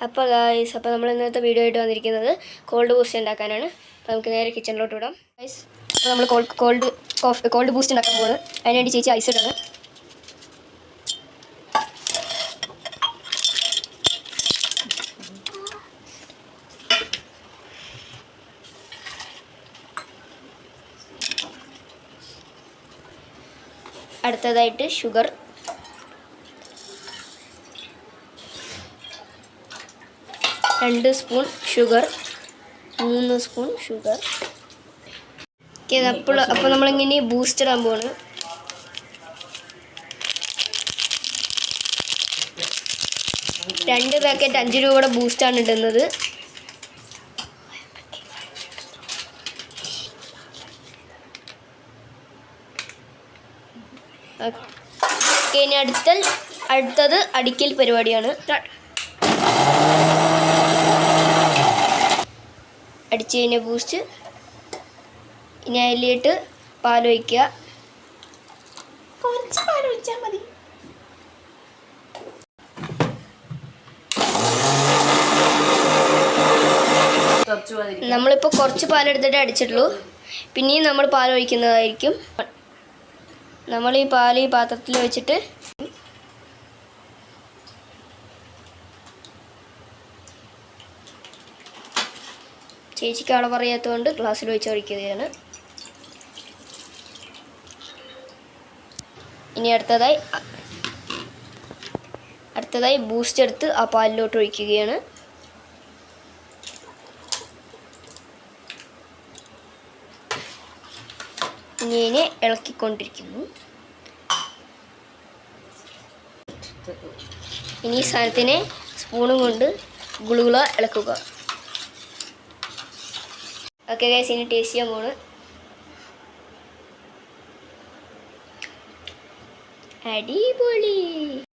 അപ്പോൾ ഗൈസ്, അപ്പോൾ നമ്മൾ ഇന്നത്തെ വീഡിയോ ആയിട്ട് വന്നിരിക്കുന്നത് കോൾഡ് ബൂസ്റ്റ് ഉണ്ടാക്കാനാണ്. അപ്പോൾ നമുക്ക് നേരെ കിച്ചണിലോട്ട് വിടാം. ഗൈസ്, അപ്പോൾ നമ്മൾ കോൾഡ് ബൂസ്റ്റ് ഉണ്ടാക്കാൻ പോകുന്നത്. അതിനുവേണ്ടി ചേച്ചി ഐസ് ഇടുന്നത്. അടുത്തതായിട്ട് ഷുഗർ, രണ്ട് സ്പൂൺ ഷുഗർ, 3 സ്പൂൺ ഷുഗർ. അപ്പോൾ നമ്മളിങ്ങനെ ബൂസ്റ്റ് ഇടാൻ പോവാണ്. രണ്ട് പാക്കറ്റ് 5 രൂപയുടെ ബൂസ്റ്റാണ് ഇടുന്നത്. ഇനി അടുത്തത് അടിക്കൽ പരിപാടിയാണ്. അടിച്ച് കഴിഞ്ഞ ബൂസ്റ്റ് ഇനി അതിലിട്ട് പാലൊഴിക്കുക. കുറച്ച് പാലൊഴിച്ചാൽ മതി. നമ്മളിപ്പോൾ കുറച്ച് പാലെടുത്തിട്ട് അടിച്ചിട്ടുള്ളൂ. പിന്നെയും നമ്മൾ പാലൊഴിക്കുന്നതായിരിക്കും. നമ്മൾ ഈ പാൽ ഈ പാത്രത്തിൽ വെച്ചിട്ട് ചേച്ചിക്ക് ആളെ പറയാത്തതുകൊണ്ട് ഗ്ലാസ്സിൽ വെച്ച് ഒഴിക്കുകയാണ്. ഇനി അടുത്തതായി ബൂസ്റ്റ് എടുത്ത് ആ പാലിലോട്ട് ഒഴിക്കുകയാണ്. ഇങ്ങനെ ഇളക്കിക്കൊണ്ടിരിക്കുന്നു. ഇനി ഈ സാധനത്തിനെ സ്പൂണും കൊണ്ട് ഗുളുകുള ഇളക്കുക. ഓക്കെ ഗൈസ്, ഇനി ടേസ്റ്റ് ചെയ്യാൻ പോണ്. അടിപൊളി.